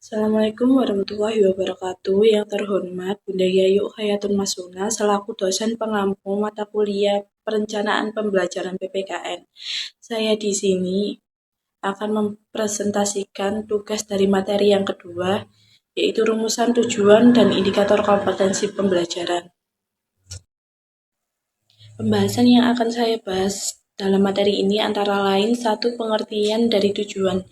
Assalamualaikum warahmatullahi wabarakatuh. Yang terhormat Bunda Yayu Hayatun Masuna selaku dosen pengampu mata kuliah Perencanaan Pembelajaran PPKN. Saya di sini akan mempresentasikan tugas dari materi yang kedua, yaitu rumusan tujuan dan indikator kompetensi pembelajaran. Pembahasan yang akan saya bahas dalam materi ini antara lain satu, pengertian dari tujuan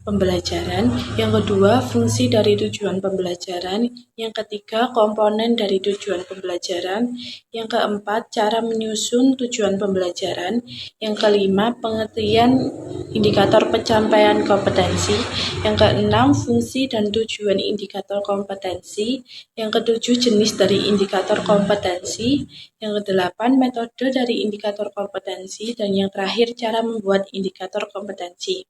pembelajaran, yang kedua fungsi dari tujuan pembelajaran, yang ketiga komponen dari tujuan pembelajaran, yang keempat cara menyusun tujuan pembelajaran, yang kelima pengertian indikator pencapaian kompetensi, yang keenam fungsi dan tujuan indikator kompetensi, yang ketujuh jenis dari indikator kompetensi, yang kedelapan metode dari indikator kompetensi, dan yang terakhir cara membuat indikator kompetensi.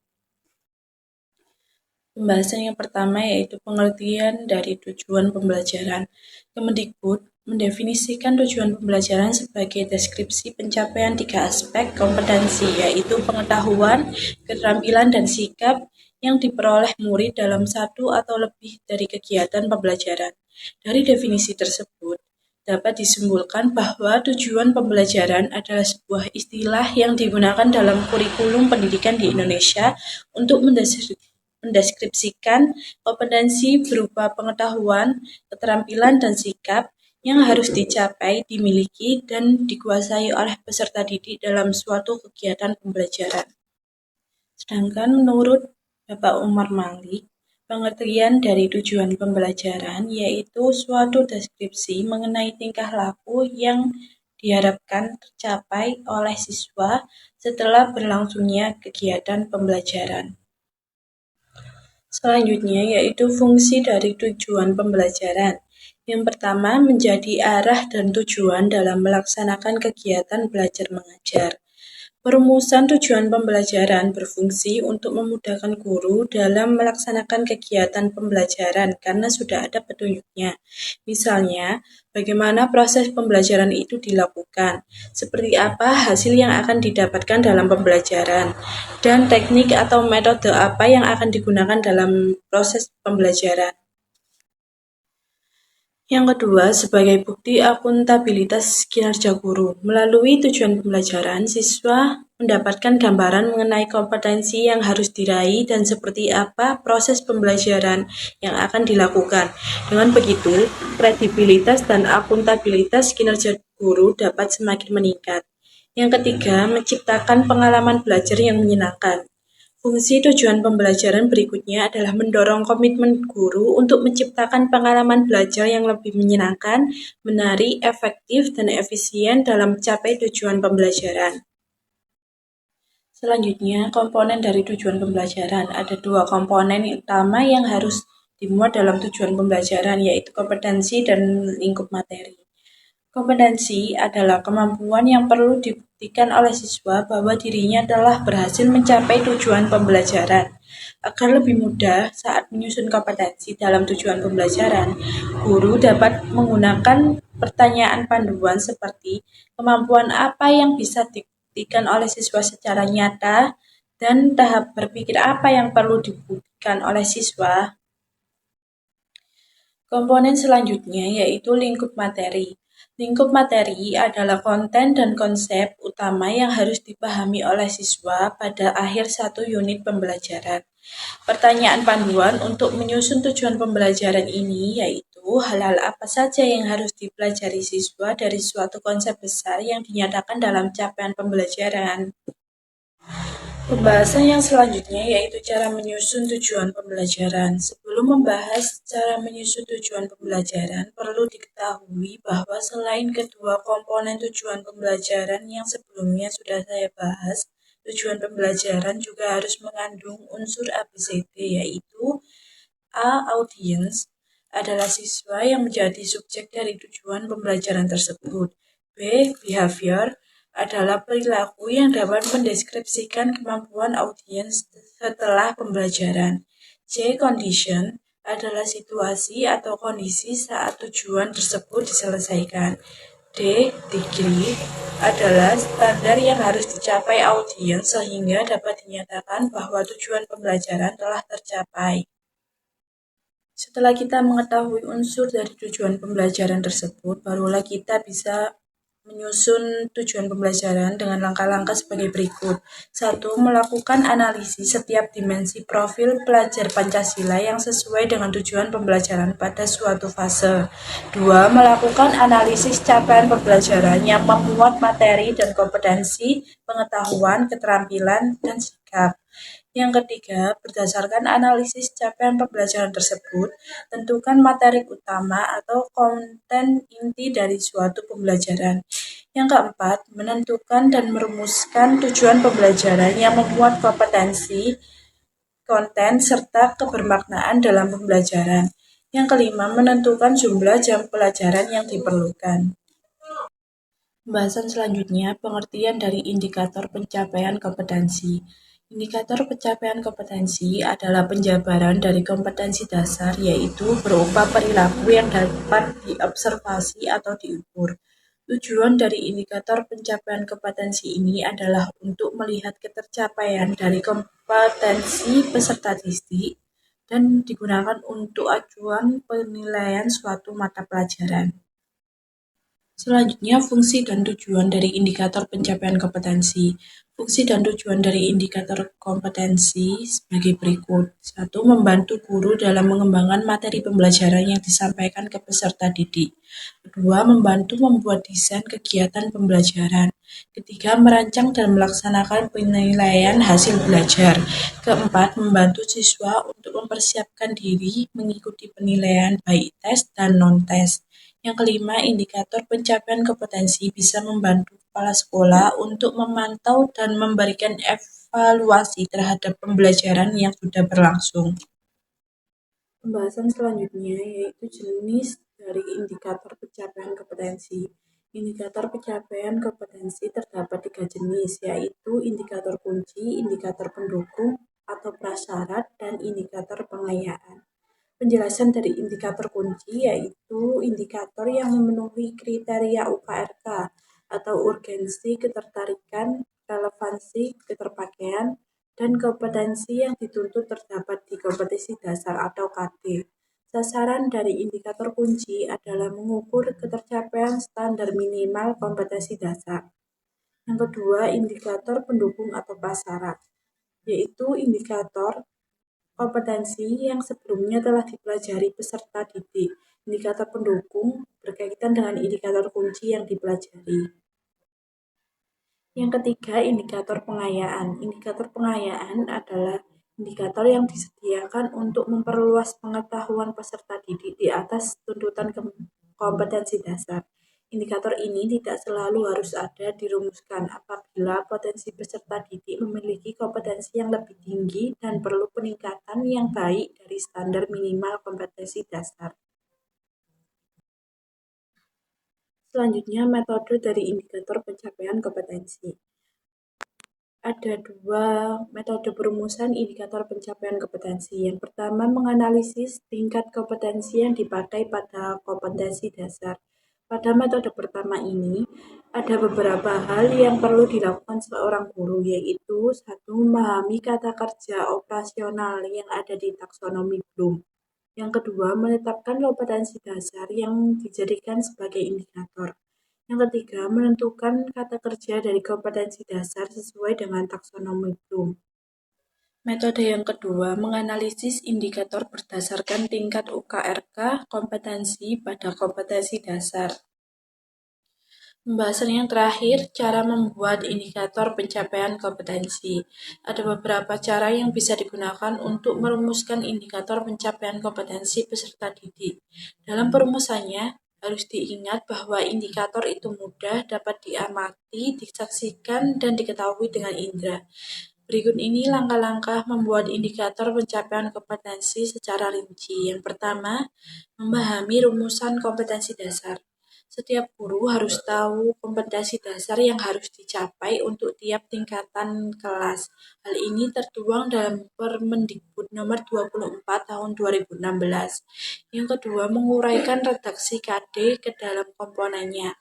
Pembahasan yang pertama yaitu pengertian dari tujuan pembelajaran. Kemendikbud mendefinisikan tujuan pembelajaran sebagai deskripsi pencapaian 3 aspek kompetensi, yaitu pengetahuan, keterampilan, dan sikap yang diperoleh murid dalam satu atau lebih dari kegiatan pembelajaran. Dari definisi tersebut, dapat disimpulkan bahwa tujuan pembelajaran adalah sebuah istilah yang digunakan dalam kurikulum pendidikan di Indonesia untuk mendeskripsikan kompetensi berupa pengetahuan, keterampilan, dan sikap yang harus dicapai, dimiliki, dan dikuasai oleh peserta didik dalam suatu kegiatan pembelajaran. Sedangkan menurut Bapak Umar Malik, pengertian dari tujuan pembelajaran yaitu suatu deskripsi mengenai tingkah laku yang diharapkan tercapai oleh siswa setelah berlangsungnya kegiatan pembelajaran. Selanjutnya yaitu fungsi dari tujuan pembelajaran. Yang pertama menjadi arah dan tujuan dalam melaksanakan kegiatan belajar mengajar. Perumusan tujuan pembelajaran berfungsi untuk memudahkan guru dalam melaksanakan kegiatan pembelajaran karena sudah ada petunjuknya. Misalnya, bagaimana proses pembelajaran itu dilakukan, seperti apa hasil yang akan didapatkan dalam pembelajaran, dan teknik atau metode apa yang akan digunakan dalam proses pembelajaran. Yang kedua, sebagai bukti akuntabilitas kinerja guru. Melalui tujuan pembelajaran, siswa mendapatkan gambaran mengenai kompetensi yang harus diraih dan seperti apa proses pembelajaran yang akan dilakukan. Dengan begitu, kredibilitas dan akuntabilitas kinerja guru dapat semakin meningkat. Yang ketiga, menciptakan pengalaman belajar yang menyenangkan. Fungsi tujuan pembelajaran berikutnya adalah mendorong komitmen guru untuk menciptakan pengalaman belajar yang lebih menyenangkan, menarik, efektif, dan efisien dalam mencapai tujuan pembelajaran. Selanjutnya, komponen dari tujuan pembelajaran. Ada dua komponen utama yang harus dimuat dalam tujuan pembelajaran, yaitu kompetensi dan lingkup materi. Kompetensi adalah kemampuan yang perlu dibuktikan oleh siswa bahwa dirinya telah berhasil mencapai tujuan pembelajaran. Agar lebih mudah saat menyusun kompetensi dalam tujuan pembelajaran, guru dapat menggunakan pertanyaan panduan seperti kemampuan apa yang bisa dibuktikan oleh siswa secara nyata dan tahap berpikir apa yang perlu dibuktikan oleh siswa. Komponen selanjutnya yaitu lingkup materi. Lingkup materi adalah konten dan konsep utama yang harus dipahami oleh siswa pada akhir satu unit pembelajaran. Pertanyaan panduan untuk menyusun tujuan pembelajaran ini yaitu hal-hal apa saja yang harus dipelajari siswa dari suatu konsep besar yang dinyatakan dalam capaian pembelajaran. Pembahasan yang selanjutnya yaitu cara menyusun tujuan pembelajaran. Sebelum membahas cara menyusun tujuan pembelajaran, perlu diketahui bahwa selain kedua komponen tujuan pembelajaran yang sebelumnya sudah saya bahas, tujuan pembelajaran juga harus mengandung unsur ABCD, yaitu A. Audience adalah siswa yang menjadi subjek dari tujuan pembelajaran tersebut. B. Behavior adalah perilaku yang dapat mendeskripsikan kemampuan audiens setelah pembelajaran. C. Condition adalah situasi atau kondisi saat tujuan tersebut diselesaikan. D. Degree adalah standar yang harus dicapai audiens sehingga dapat dinyatakan bahwa tujuan pembelajaran telah tercapai. Setelah kita mengetahui unsur dari tujuan pembelajaran tersebut, barulah kita bisa menyusun tujuan pembelajaran dengan langkah-langkah sebagai berikut. 1. Melakukan analisis setiap dimensi profil pelajar Pancasila yang sesuai dengan tujuan pembelajaran pada suatu fase. 2. Melakukan analisis capaian pembelajaran yang memuat materi dan kompetensi, pengetahuan, keterampilan, dan sikap. Yang ketiga, berdasarkan analisis capaian pembelajaran tersebut, tentukan materi utama atau konten inti dari suatu pembelajaran. Yang keempat, menentukan dan merumuskan tujuan pembelajaran yang memuat kompetensi, konten, serta kebermaknaan dalam pembelajaran. Yang kelima, menentukan jumlah jam pelajaran yang diperlukan. Pembahasan selanjutnya, pengertian dari indikator pencapaian kompetensi. Indikator pencapaian kompetensi adalah penjabaran dari kompetensi dasar, yaitu berupa perilaku yang dapat diobservasi atau diukur. Tujuan dari indikator pencapaian kompetensi ini adalah untuk melihat ketercapaian dari kompetensi peserta didik dan digunakan untuk acuan penilaian suatu mata pelajaran. Selanjutnya, fungsi dan tujuan dari indikator pencapaian kompetensi. Fungsi dan tujuan dari indikator kompetensi sebagai berikut. 1. Membantu guru dalam mengembangkan materi pembelajaran yang disampaikan ke peserta didik. 2. Membantu membuat desain kegiatan pembelajaran. 3. Merancang dan melaksanakan penilaian hasil belajar. 4. Membantu siswa untuk mempersiapkan diri mengikuti penilaian baik tes dan non-tes. Yang kelima, indikator pencapaian kompetensi bisa membantu kepala sekolah untuk memantau dan memberikan evaluasi terhadap pembelajaran yang sudah berlangsung. Pembahasan selanjutnya yaitu jenis dari indikator pencapaian kompetensi. Indikator pencapaian kompetensi terdapat 3 jenis, yaitu indikator kunci, indikator pendukung atau prasyarat, dan indikator pengayaan. Penjelasan dari indikator kunci yaitu indikator yang memenuhi kriteria UKRK atau urgensi, ketertarikan, relevansi, keterpakaian, dan kompetensi yang dituntut terdapat di kompetensi dasar atau KD. Sasaran dari indikator kunci adalah mengukur ketercapaian standar minimal kompetensi dasar. Yang kedua, indikator pendukung atau prasyarat, yaitu indikator kompetensi yang sebelumnya telah dipelajari peserta didik. Indikator pendukung berkaitan dengan indikator kunci yang dipelajari. Yang ketiga, indikator pengayaan. Indikator pengayaan adalah indikator yang disediakan untuk memperluas pengetahuan peserta didik di atas tuntutan kompetensi dasar. Indikator ini tidak selalu harus ada dirumuskan apabila potensi peserta didik memiliki kompetensi yang lebih tinggi dan perlu peningkatan yang baik dari standar minimal kompetensi dasar. Selanjutnya, metode dari indikator pencapaian kompetensi. Ada 2 metode perumusan indikator pencapaian kompetensi. Yang pertama, menganalisis tingkat kompetensi yang dipakai pada kompetensi dasar. Pada metode pertama ini, ada beberapa hal yang perlu dilakukan seorang guru, yaitu 1. Memahami kata kerja operasional yang ada di taksonomi Bloom. Yang kedua, menetapkan kompetensi dasar yang dijadikan sebagai indikator. Yang ketiga, menentukan kata kerja dari kompetensi dasar sesuai dengan taksonomi Bloom. Metode yang kedua, menganalisis indikator berdasarkan tingkat UKRK kompetensi pada kompetensi dasar. Pembahasan yang terakhir, cara membuat indikator pencapaian kompetensi. Ada beberapa cara yang bisa digunakan untuk merumuskan indikator pencapaian kompetensi peserta didik. Dalam perumusannya, harus diingat bahwa indikator itu mudah dapat diamati, disaksikan, dan diketahui dengan indera. Berikut ini langkah-langkah membuat indikator pencapaian kompetensi secara rinci. Yang pertama, memahami rumusan kompetensi dasar. Setiap guru harus tahu kompetensi dasar yang harus dicapai untuk tiap tingkatan kelas. Hal ini tertuang dalam Permendikbud nomor 24 tahun 2016. Yang kedua, menguraikan redaksi KD ke dalam komponennya.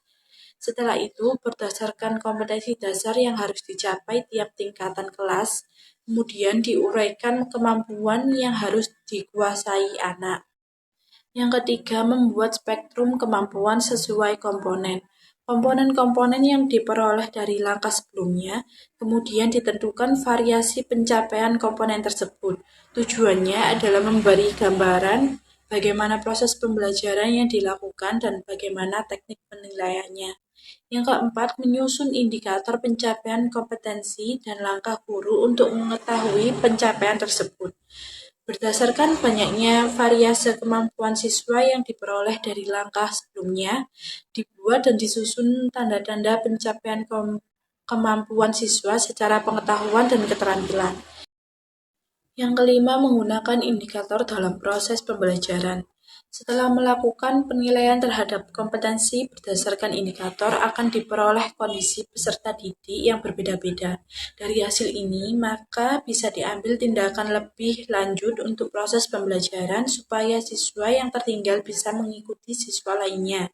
Setelah itu, berdasarkan kompetensi dasar yang harus dicapai tiap tingkatan kelas, kemudian diuraikan kemampuan yang harus dikuasai anak. Yang ketiga, membuat spektrum kemampuan sesuai komponen. Komponen-komponen yang diperoleh dari langkah sebelumnya, kemudian ditentukan variasi pencapaian komponen tersebut. Tujuannya adalah memberi gambaran bagaimana proses pembelajaran yang dilakukan dan bagaimana teknik penilaiannya. Yang keempat, menyusun indikator pencapaian kompetensi dan langkah guru untuk mengetahui pencapaian tersebut. Berdasarkan banyaknya variase kemampuan siswa yang diperoleh dari langkah sebelumnya, dibuat dan disusun tanda-tanda pencapaian kemampuan siswa secara pengetahuan dan keterampilan. Yang kelima, menggunakan indikator dalam proses pembelajaran. Setelah melakukan penilaian terhadap kompetensi berdasarkan indikator, akan diperoleh kondisi peserta didik yang berbeda-beda. Dari hasil ini, maka bisa diambil tindakan lebih lanjut untuk proses pembelajaran supaya siswa yang tertinggal bisa mengikuti siswa lainnya.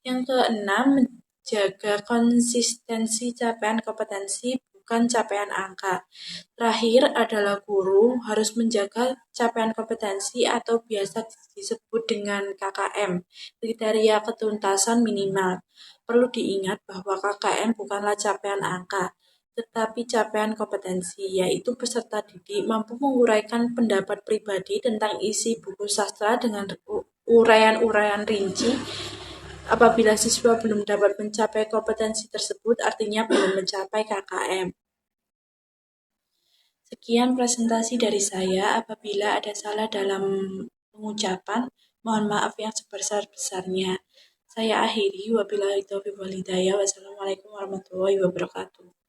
Yang keenam, menjaga konsistensi capaian kompetensi bukan capaian angka. Terakhir adalah guru harus menjaga capaian kompetensi atau biasa disebut dengan KKM, kriteria ketuntasan minimal. Perlu diingat bahwa KKM bukanlah capaian angka, tetapi capaian kompetensi, yaitu peserta didik mampu menguraikan pendapat pribadi tentang isi buku sastra dengan uraian-uraian rinci. Apabila siswa belum dapat mencapai kompetensi tersebut, artinya belum mencapai KKM. Sekian presentasi dari saya. Apabila ada salah dalam pengucapan, mohon maaf yang sebesar-besarnya. Saya akhiri. Wabillahi taufiq wal hidayah. Wassalamualaikum warahmatullahi wabarakatuh.